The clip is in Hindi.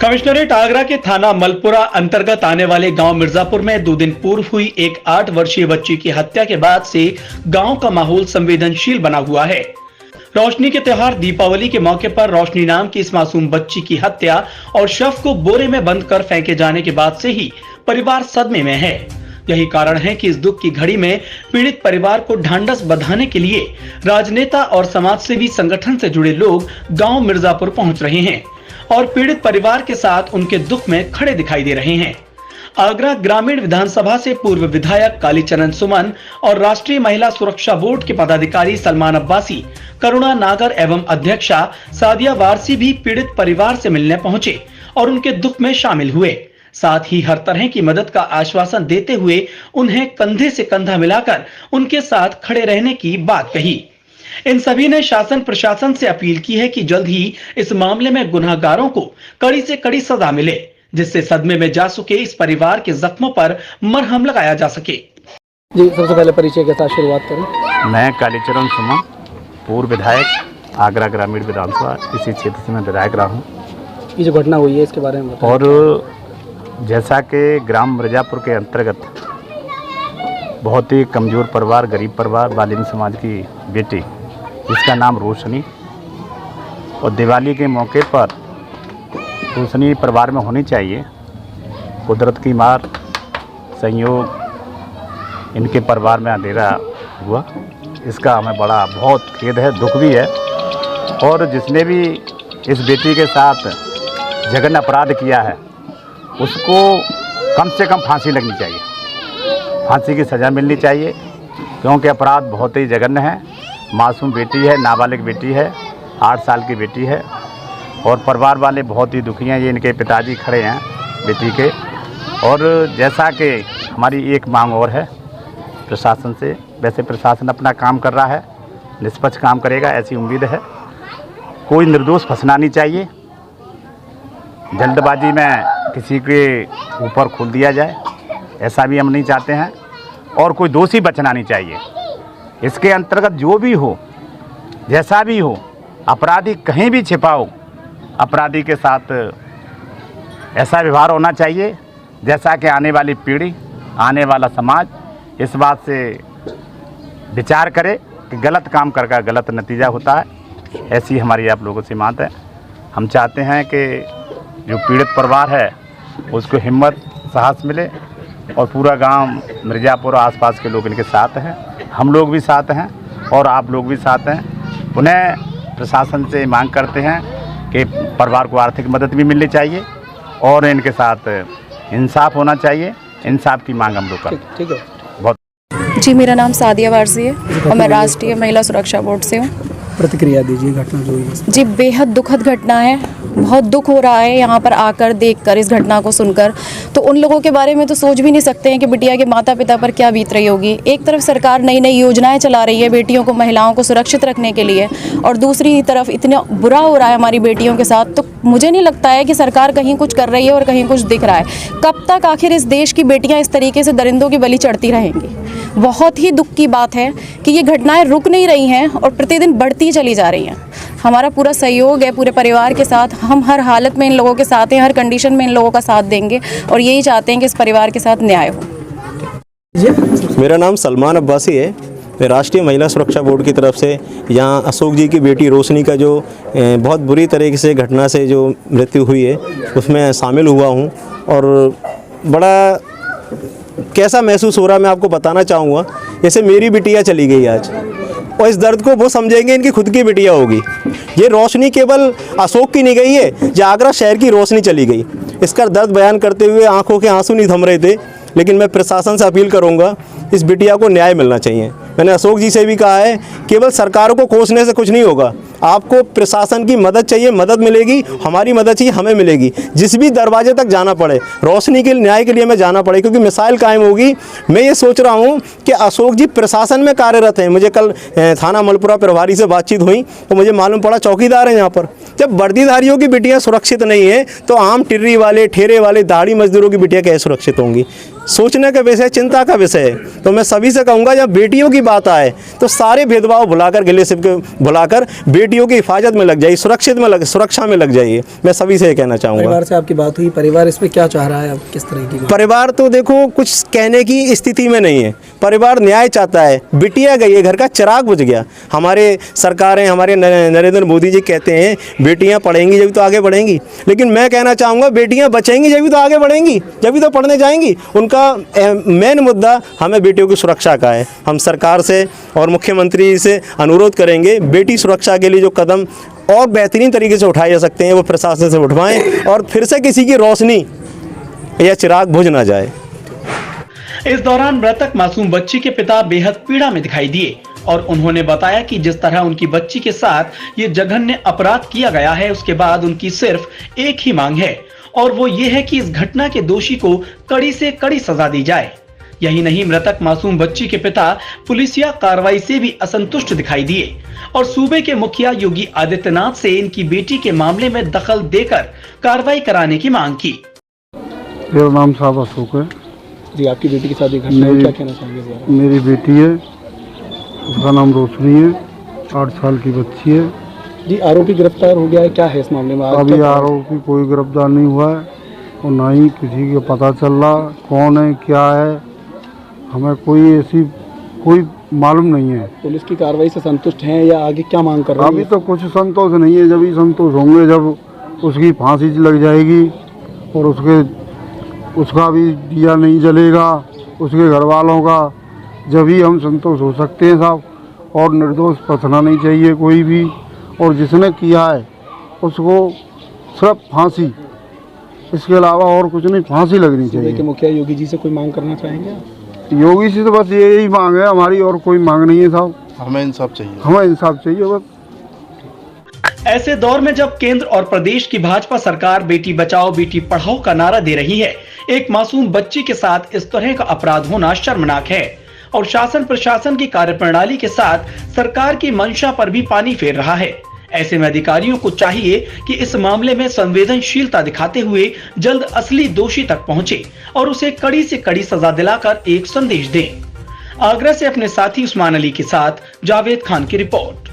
कमिश्नरेट आगरा के थाना मलपुरा अंतर्गत आने वाले गांव मिर्जापुर में 2 दिन पूर्व हुई एक 8 वर्षीय बच्ची की हत्या के बाद से गांव का माहौल संवेदनशील बना हुआ है। रोशनी के त्योहार दीपावली के मौके पर रोशनी नाम की इस मासूम बच्ची की हत्या और शव को बोरे में बंद कर फेंके जाने के बाद से ही परिवार सदमे में है। यही कारण है कि इस दुख की घड़ी में पीड़ित परिवार को ढांढस बंधाने के लिए राजनेता और समाजसेवी संगठन से जुड़े लोग गांव मिर्जापुर पहुंच रहे हैं और पीड़ित परिवार के साथ उनके दुख में खड़े दिखाई दे रहे हैं। आगरा ग्रामीण विधानसभा से पूर्व विधायक कालीचरण सुमन और राष्ट्रीय महिला सुरक्षा बोर्ड के पदाधिकारी सलमान अब्बासी, करुणा नागर एवं अध्यक्षा सादिया वारसी भी पीड़ित परिवार से मिलने पहुंचे और उनके दुख में शामिल हुए। साथ ही हर तरह की मदद का आश्वासन देते हुए उन्हें कंधे से कंधा मिलाकर उनके साथ खड़े रहने की बात कही। इन सभी ने शासन प्रशासन से अपील की है कि जल्द ही इस मामले में गुनहगारों को कड़ी से कड़ी सजा मिले, जिससे सदमे में जा चुके इस परिवार के जख्मों पर मरहम लगाया जा सके। जी, सबसे पहले परिचय के साथ शुरुआत करें। मैं कालीचरण सुमन, पूर्व विधायक आगरा ग्रामीण विधानसभा, इसी क्षेत्र से मैं विधायक रहा हूँ। ये जो घटना हुई है इसके बारे में बताएं। और जैसा कि ग्राम मिर्जापुर के अंतर्गत बहुत ही कमज़ोर परिवार, गरीब परिवार, बालिन समाज की बेटी जिसका नाम रोशनी, और दिवाली के मौके पर रोशनी परिवार में होनी चाहिए। कुदरत की मार, संयोग, इनके परिवार में अंधेरा हुआ, इसका हमें बड़ा बहुत खेद है, दुख भी है। और जिसने भी इस बेटी के साथ जघन्य अपराध किया है उसको कम से कम फांसी लगनी चाहिए, फांसी की सज़ा मिलनी चाहिए, क्योंकि अपराध बहुत ही जघन्य है। मासूम बेटी है, नाबालिग बेटी है, 8 साल की बेटी है, और परिवार वाले बहुत ही दुखी हैं। ये इनके पिताजी खड़े हैं बेटी के। और जैसा कि हमारी एक मांग और है प्रशासन से, वैसे प्रशासन अपना काम कर रहा है, निष्पक्ष काम करेगा ऐसी उम्मीद है। कोई निर्दोष फंसना नहीं चाहिए, जल्दबाजी में किसी के ऊपर खोल दिया जाए ऐसा भी हम नहीं चाहते हैं, और कोई दोषी बचना नहीं चाहिए। इसके अंतर्गत जो भी हो, जैसा भी हो, अपराधी कहीं भी छिपा हो, अपराधी के साथ ऐसा व्यवहार होना चाहिए जैसा कि आने वाली पीढ़ी, आने वाला समाज इस बात से विचार करे कि गलत काम करके गलत नतीजा होता है। ऐसी हमारी आप लोगों से मांग है। हम चाहते हैं कि जो पीड़ित परिवार है उसको हिम्मत, साहस मिले, और पूरा गांव मिर्जापुर और आसपास के लोग इनके साथ हैं, हम लोग भी साथ हैं और आप लोग भी साथ हैं। उन्हें प्रशासन से मांग करते हैं कि परिवार को आर्थिक मदद भी मिलनी चाहिए और इनके साथ इंसाफ होना चाहिए। इंसाफ की मांग हम लोग करते हैं। ठीक है। बहुत जी, मेरा नाम सादिया वारसी है और मैं राष्ट्रीय महिला सुरक्षा बोर्ड से हूँ। प्रतिक्रिया दीजिए घटना जो हुई। जी, बेहद दुखद घटना है, बहुत दुख हो रहा है यहाँ पर आकर, देखकर, इस घटना को सुनकर। तो उन लोगों के बारे में तो सोच भी नहीं सकते हैं कि बिटिया के माता पिता पर क्या बीत रही होगी। एक तरफ सरकार नई नई योजनाएं चला रही है बेटियों को, महिलाओं को सुरक्षित रखने के लिए, और दूसरी तरफ इतना बुरा हो रहा है हमारी बेटियों के साथ। तो मुझे नहीं लगता है कि सरकार कहीं कुछ कर रही है और कहीं कुछ दिख रहा है। कब तक आखिर इस देश की बेटियाँ इस तरीके से दरिंदों की बलि चढ़ती रहेंगी? बहुत ही दुख की बात है कि ये घटनाएं रुक नहीं रही हैं और प्रतिदिन बढ़ती चली जा रही हैं। हमारा पूरा सहयोग है पूरे परिवार के साथ, हम हर हालत में इन लोगों के साथ हैं, हर कंडीशन में इन लोगों का साथ देंगे और यही चाहते हैं कि इस परिवार के साथ न्याय हो। मेरा नाम सलमान अब्बासी है। मैं राष्ट्रीय महिला सुरक्षा बोर्ड की तरफ से यहाँ अशोक जी की बेटी रोशनी का जो बहुत बुरी तरीके से घटना से जो मृत्यु हुई है उसमें शामिल हुआ हूँ, और बड़ा कैसा महसूस हो रहा है मैं आपको बताना चाहूँगा। जैसे मेरी बिटिया चली गई आज, और इस दर्द को वो समझेंगे इनकी खुद की बिटिया होगी। ये रोशनी केवल अशोक की नहीं गई है, जो आगरा शहर की रोशनी चली गई। इसका दर्द बयान करते हुए आंखों के आंसू नहीं थम रहे थे, लेकिन मैं प्रशासन से अपील करूंगा, इस बिटिया को न्याय मिलना चाहिए। मैंने अशोक जी से भी कहा है, केवल सरकारों को कोसने से कुछ नहीं होगा, आपको प्रशासन की मदद चाहिए, मदद मिलेगी, हमारी मदद चाहिए, हमें मिलेगी। जिस भी दरवाजे तक जाना पड़े, रोशनी के न्याय के लिए मैं जाना पड़े, क्योंकि मिसाइल कायम होगी। मैं ये सोच रहा हूँ कि अशोक जी प्रशासन में कार्यरत हैं। मुझे कल थाना मलपुरा प्रभारी से बातचीत हुई तो मुझे मालूम पड़ा चौकीदार हैं यहाँ पर। जब वर्दीधारियों की बिटियाँ सुरक्षित नहीं है तो आम टिर्री वाले, ठेरे वाले, दाढ़ी मजदूरों की बिटियाँ कैसे सुरक्षित होंगी? सोचने का विषय, चिंता का विषय है। तो मैं सभी से कहूँगा, जब बेटियों की बात आए तो सारे भेदभाव भुलाकर, गिले शिकवे भुलाकर बेटियों की हिफाजत में लग जाइए, सुरक्षा में लग जाइए। मैं सभी से ये कहना चाहूँगा। परिवार से आपकी बात हुई, परिवार इसमें क्या चाह रहा है, अब किस तरह की बात? परिवार तो देखो कुछ कहने की स्थिति में नहीं है। परिवार न्याय चाहता है। बिटिया गई है, घर का चिराग बुझ गया। हमारे सरकारें, हमारे नरेंद्र मोदी जी कहते हैं बेटियां पढ़ेंगी जब तो आगे बढ़ेंगी, लेकिन मैं कहना चाहूँगा बेटियां बचेंगी जब तो आगे बढ़ेंगी, जब तो पढ़ने जाएंगी। उनका मेन मुद्दा हमें बेटियों की सुरक्षा का है। हम सरकार से और मुख्यमंत्री से अनुरोध करेंगे बेटी सुरक्षा के लिए जो कदम और बेहतरीन तरीके से उठाए जा सकते हैं वो प्रशासन से उठवाएं और फिर से किसी की रोशनी या चिराग बुझ ना जाए। इस दौरान मृतक मासूम बच्ची के पिता बेहद पीड़ा में दिखाई दिए और उन्होंने बताया कि जिस तरह उनकी बच्ची के साथ ये जघन्य अपराध किया गया है, उसके बाद उनकी सिर्फ एक ही मांग है और वो ये है कि इस घटना के दोषी को कड़ी से कड़ी सजा दी जाए। यही नहीं, मृतक मासूम बच्ची के पिता पुलिसिया कार्रवाई से भी असंतुष्ट दिखाई दिए और सूबे के मुखिया योगी आदित्यनाथ से इनकी बेटी के मामले में दखल देकर कार्रवाई कराने की मांग की। मेरा नाम साहब अशोक है जी। आपकी बेटी के साथ ये घटना है, क्या कहना चाहेंगे इस बारे में? मेरी बेटी है, उसका नाम रोशनी है, 8 साल की बच्ची है जी। आरोपी गिरफ्तार हो गया है, क्या है इस मामले में? अभी आरोपी कोई गिरफ्तार नहीं हुआ है और ना ही किसी का पता चल रहा कौन है क्या है, हमें कोई मालूम नहीं है। पुलिस की कार्रवाई से संतुष्ट हैं या आगे क्या मांग कर रहे हैं? अभी तो कुछ संतोष नहीं है, जब ही संतोष होंगे जब उसकी फांसी लग जाएगी और उसका भी दिया नहीं जलेगा, उसके घर वालों का, जब ही हम संतोष हो सकते हैं साहब। और निर्दोष फंसना नहीं चाहिए कोई भी, और जिसने किया है उसको सिर्फ फांसी, इसके अलावा और कुछ नहीं, फांसी लगनी चाहिए। के मुखिया योगी जी से कोई मांग करना चाहेंगे? योगी से तो बस यही मांग है हमारी, और कोई मांग नहीं है साहब। हमें इंसाफ चाहिए, हमें इंसाफ चाहिए बस। ऐसे दौर में जब केंद्र और प्रदेश की भाजपा सरकार बेटी बचाओ बेटी पढ़ाओ का नारा दे रही है, एक मासूम बच्ची के साथ इस तरह का अपराध होना शर्मनाक है और शासन प्रशासन की कार्यप्रणाली के साथ सरकार की मंशा पर भी पानी फेर रहा है। ऐसे में अधिकारियों को चाहिए कि इस मामले में संवेदनशीलता दिखाते हुए जल्द असली दोषी तक पहुंचे और उसे कड़ी से कड़ी सजा दिलाकर एक संदेश दें। आगरा से अपने साथी उस्मान अली के साथ जावेद खान की रिपोर्ट।